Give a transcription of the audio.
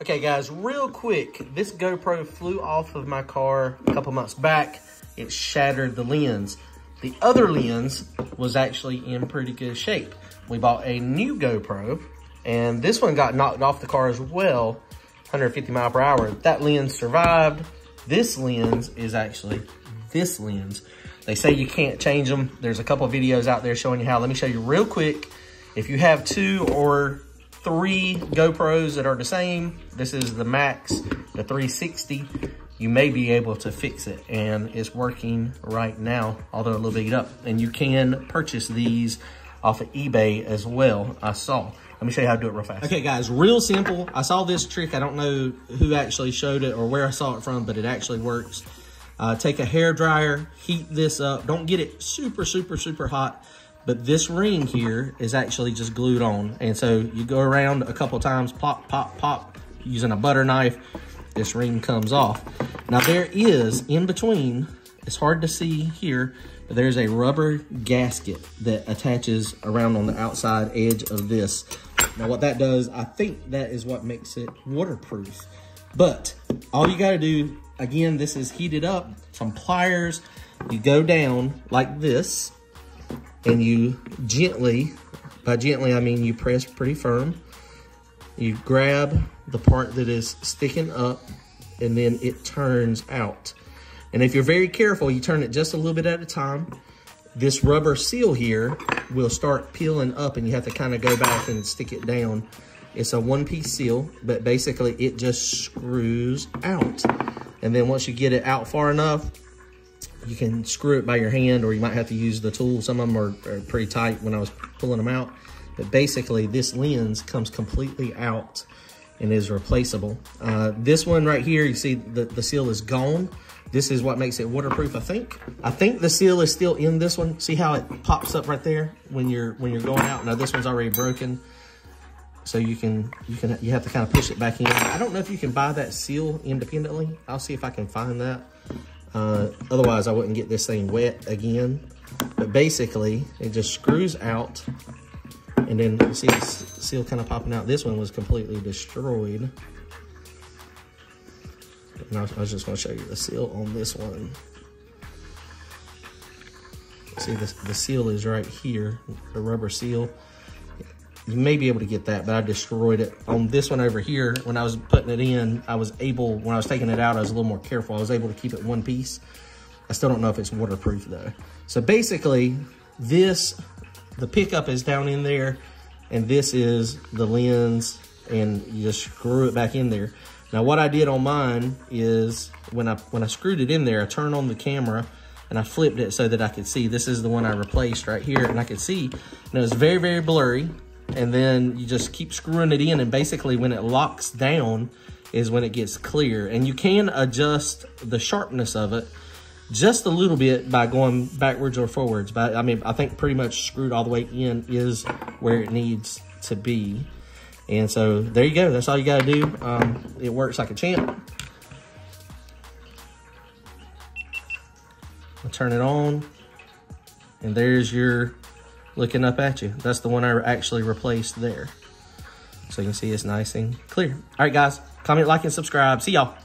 Okay guys, real quick, this GoPro flew off of my car a couple months back. It shattered the lens. The other lens was actually in pretty good shape. We bought a new GoPro, and this one got knocked off the car as well, 150 mile per hour. That lens survived. This lens is actually this lens. They say you can't change them. There's a couple of videos out there showing you how. Let me show you real quick. If you have 2 or 3 GoPros that are the same, this is the Max, the 360, you may be able to fix it, and it's working right now, although a little beat up. And you can purchase these off of eBay as well, I saw. Let me show you how to do it real fast. Okay guys, real simple. I saw this trick. I don't know who actually showed it or where I saw it from, but it actually works. Take a hair dryer, heat this up. Don't get it super, super, super hot. But this ring here is actually just glued on. And so you go around a couple times, pop, pop, pop, using a butter knife, this ring comes off. Now there is, in between, it's hard to see here, but there's a rubber gasket that attaches around on the outside edge of this. Now what that does, I think that is what makes it waterproof. But all you gotta do, again, this is heated up, some pliers, you go down like this, and you gently, by gently I mean you press pretty firm, you grab the part that is sticking up, and then it turns out. And if you're very careful, you turn it just a little bit at a time, this rubber seal here will start peeling up, and you have to kind of go back and stick it down. It's a one-piece seal, but basically it just screws out. And then once you get it out far enough, you can screw it by your hand, or you might have to use the tool. Some of them are pretty tight when I was pulling them out. But basically, this lens comes completely out and is replaceable. This one right here, you see the seal is gone. This is what makes it waterproof, I think. I think the seal is still in this one. See how it pops up right there when you're going out? Now this one's already broken. So you have to kind of push it back in. I don't know if you can buy that seal independently. I'll see if I can find that. Otherwise I wouldn't get this thing wet again. But basically it just screws out, and then you see the seal kind of popping out. This one was completely destroyed. And I was just going to show you the seal on this one. See, the seal is right here, the rubber seal. You may be able to get that, but I destroyed it. On this one over here, when I was putting it in, I was able, when I was taking it out, I was a little more careful. I was able to keep it one piece. I still don't know if it's waterproof though. So basically, the pickup is down in there, and this is the lens, and you just screw it back in there. Now what I did on mine is, when I screwed it in there, I turned on the camera, and I flipped it so that I could see. This is the one I replaced right here, and I could see, and it was very, very blurry. And then you just keep screwing it in, and basically when it locks down is when it gets clear. And you can adjust the sharpness of it just a little bit by going backwards or forwards. But I mean, I think pretty much screwed all the way in is where it needs to be. And so there you go. That's all you got to do. It works like a champ. I'll turn it on, and there's your looking up at you. That's the one I actually replaced there. So you can see it's nice and clear. All right, guys, comment, like, and subscribe. See y'all.